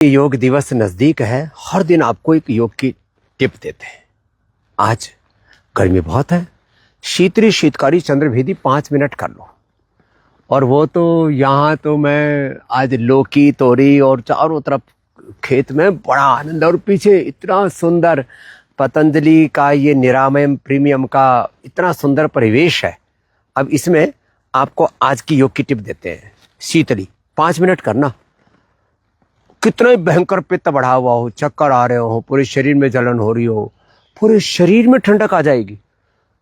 योग दिवस नजदीक है। हर दिन आपको एक योग की टिप देते हैं। आज गर्मी बहुत है, शीतकारी चंद्रभेदी 5 मिनट कर लो। और वो तो यहाँ तो मैं आज लौकी तोरी और चारों तरफ खेत में बड़ा आनंद, और पीछे इतना सुंदर पतंजलि का ये निरामयम प्रीमियम का इतना सुंदर परिवेश है। अब इसमें आपको आज की योग की टिप देते हैं। शीतली 5 मिनट करना। कितना भयंकर पित्त बढ़ा हुआ हो, चक्कर आ रहे हो, पूरे शरीर में जलन हो रही हो, पूरे शरीर में ठंडक आ जाएगी।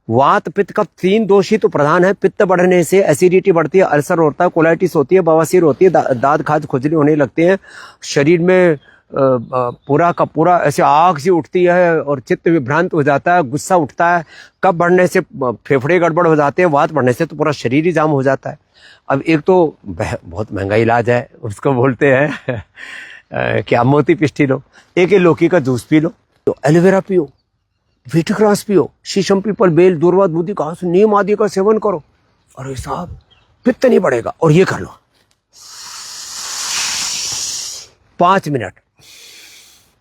वात पित्त का 3 दोष ही तो प्रधान है। पित्त बढ़ने से एसिडिटी बढ़ती है, अल्सर होता है, कोलाइटिस होती है, बवासीर होती है, दांत खाज खुजली होने लगती है, शरीर में पूरा का पूरा ऐसे आग सी उठती है और चित्त विभ्रांत हो जाता है, गुस्सा उठता है। कब बढ़ने से फेफड़े गड़बड़ हो जाते हैं, वात बढ़ने से तो पूरा शरीर ही जाम हो जाता है। अब एक तो बहुत महंगा इलाज है, उसको बोलते हैं क्या, मोती पिष्टी लो, एक लौकी का जूस पी लो, तो एलोवेरा पियो, वीटग्रास पियो, शीशम पीपल बेल दूर्वा दूधी घास नीम आदि का सेवन करो। अरे साहब, पित्त नहीं बढ़ेगा। और ये कर लो 5 मिनट,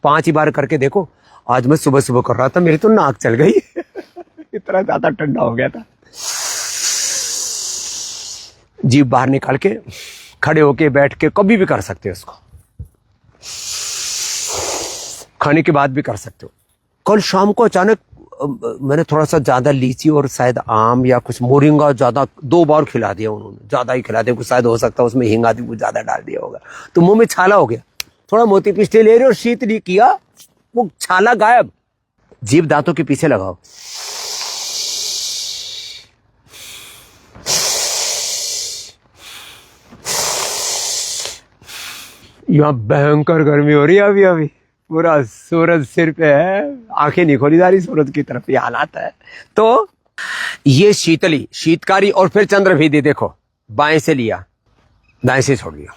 5 ही बार करके देखो। आज मैं सुबह सुबह कर रहा था, मेरी तो नाक चल गई इतना ज्यादा ठंडा हो गया था। जीभ बाहर निकाल के खड़े होके बैठ के कभी भी कर सकते हो इसको, खाने के बाद भी कर सकते हो। कल शाम को अचानक मैंने थोड़ा सा ज्यादा लीची और शायद आम या कुछ मोरिंगा ज्यादा 2 बार खिला दिया उन्होंने, ज्यादा ही खिला दिया। कुछ शायद हो सकता है उसमें हींग आदि कुछ ज्यादा डाल दिया होगा, तो मुंह में छाला हो गया। थोड़ा मोती पिष्टी ले रहे और शीतली किया, वो छाला गायब। जीभ दांतों के पीछे लगाओ, यहाँ भयंकर गर्मी हो रही है अभी अभी, पूरा सूरज सिर पे है, आंखें नहीं खोली जा रही सूरज की तरफ, ये हालात है। तो ये शीतली, शीतकारी और फिर चंद्रभेदी देखो, बाएं से लिया, दाएं से छोड़ दिया।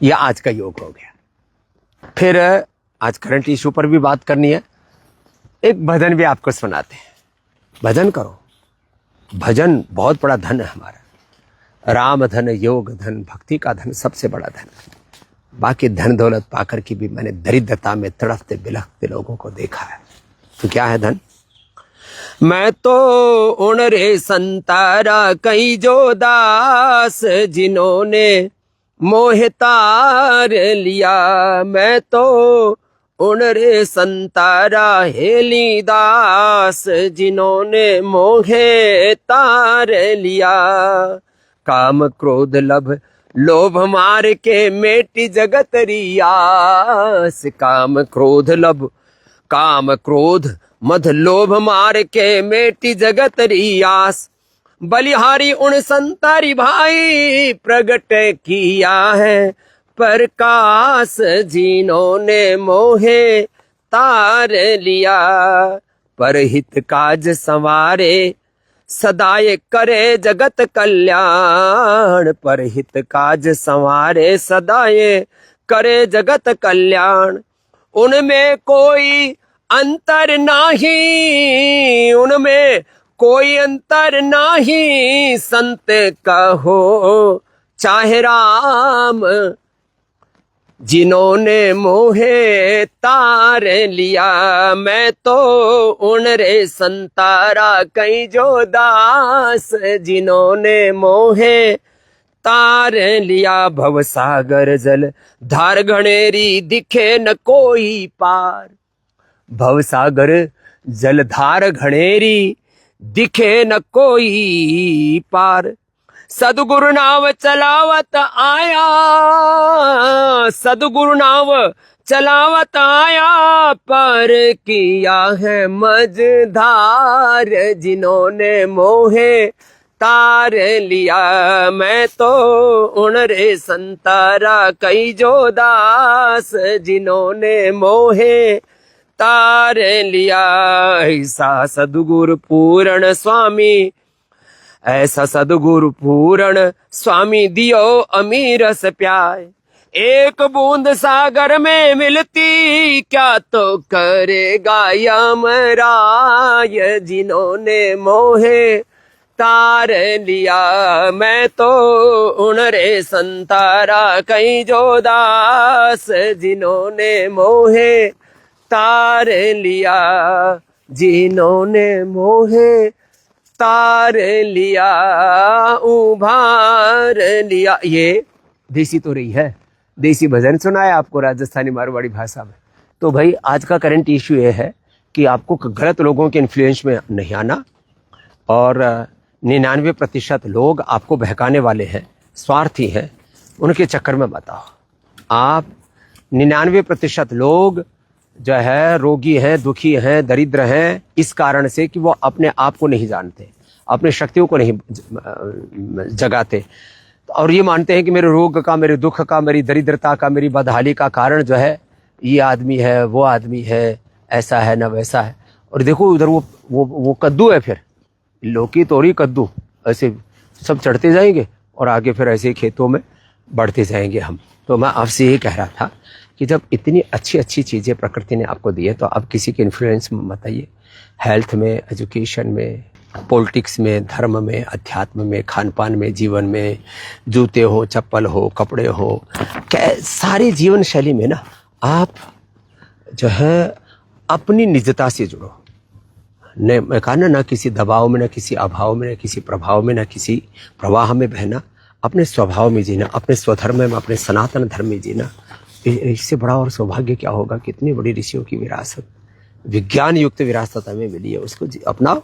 ये आज का योग हो गया। फिर आज करंट इशू पर भी बात करनी है। एक भजन भी आपको सुनाते हैं, भजन करो। भजन बहुत बड़ा धन है हमारा। राम धन, योग धन, भक्ति का धन सबसे बड़ा धन। बाकी धन दौलत पाकर की भी मैंने दरिद्रता में तड़पते बिलखते लोगों को देखा है। तो क्या है धन? मैं तो उन रे संतारा कई जो दास, जिन्होंने मोह तार लिया। मैं तो उन रे संतारा हेली दास, जिन्होंने मोहे तार लिया। काम क्रोध लभ लोभ मार के मेटी जगत रियास। काम क्रोध लभ, काम क्रोध मध लोभ मार के मेटी जगत रियास। बलिहारी उन संतारी भाई प्रगट किया है प्रकाश, जिन्होंने मोहे तार लिया। परहित काज संवारे सदाए करे जगत कल्याण। परहित काज संवारे सदाए करे जगत कल्याण। उनमें कोई अंतर नाही, उनमें कोई अंतर नाही, संत कहो चाहे राम, जिन्होंने मोहे तार लिया। मैं तो उन रे संतारा कई जो दास, जिन्होंने मोहे तार लिया। भवसागर जल धार घनेरी दिखे न कोई पार। भवसागर जल धार घनेरी दिखे न कोई पार। सदगुरु नाव चलावत आया, सदगुरु नाव चलावत आया, पर किया है मझधार, जिन्होंने मोहे तार लिया। मैं तो उन रे संतारा कई जो दास, जिन्होंने मोहे तार लिया। ऐसा सदगुरु पूर्ण स्वामी, ऐसा सदगुरु पूर्ण स्वामी दियो अमीरस प्याय। एक बूंद सागर में मिलती, क्या तो करेगा यमराय, जिन्होंने मोहे तार लिया मैं तो उन रे संतारा कई जो दास जिन्होंने मोहे तार लिया, जिन्होंने मोहे तार लिया उभार लिया। ये देसी तो रही है, देसी भजन सुना है आपको राजस्थानी मारवाड़ी भाषा में। तो भाई आज का करंट इश्यू ये है कि आपको गलत लोगों के इन्फ्लुएंस में नहीं आना, और 99% लोग आपको बहकाने वाले हैं, स्वार्थी हैं, उनके चक्कर में मत आओ। आप 99% लोग जो है रोगी हैं, दुखी हैं, दरिद्र हैं इस कारण से कि वो अपने आप को नहीं जानते, अपनी शक्तियों को नहीं जगाते, और ये मानते हैं कि मेरे रोग का, मेरे दुख का, मेरी दरिद्रता का, मेरी बदहाली का कारण जो है ये आदमी है, वो आदमी है, ऐसा है ना वैसा है। और देखो उधर वो कद्दू है, फिर लौकी तोरी कद्दू ऐसे सब चढ़ते जाएंगे और आगे फिर ऐसे खेतों में बढ़ते जाएंगे हम। तो मैं आपसे ये कह रहा था कि जब इतनी अच्छी अच्छी चीज़ें प्रकृति ने आपको दी है तो अब किसी के इन्फ्लुएंस में मत आइए। हेल्थ में, एजुकेशन में, पॉलिटिक्स में, धर्म में, अध्यात्म में, खान पान में, जीवन में, जूते हो, चप्पल हो, कपड़े हो, सारी जीवन शैली में ना आप जो है अपनी निजता से जुड़ो। मैं कहा ना किसी दबाव में, ना किसी अभाव में, ना किसी प्रभाव में, ना किसी प्रवाह में बहना, अपने स्वभाव में जीना, अपने स्वधर्म में, अपने सनातन धर्म में जीना। इससे बड़ा और सौभाग्य क्या होगा। कितनी बड़ी ऋषियों की विरासत, विज्ञान युक्त विरासत हमें मिली है, उसको अपनाओ।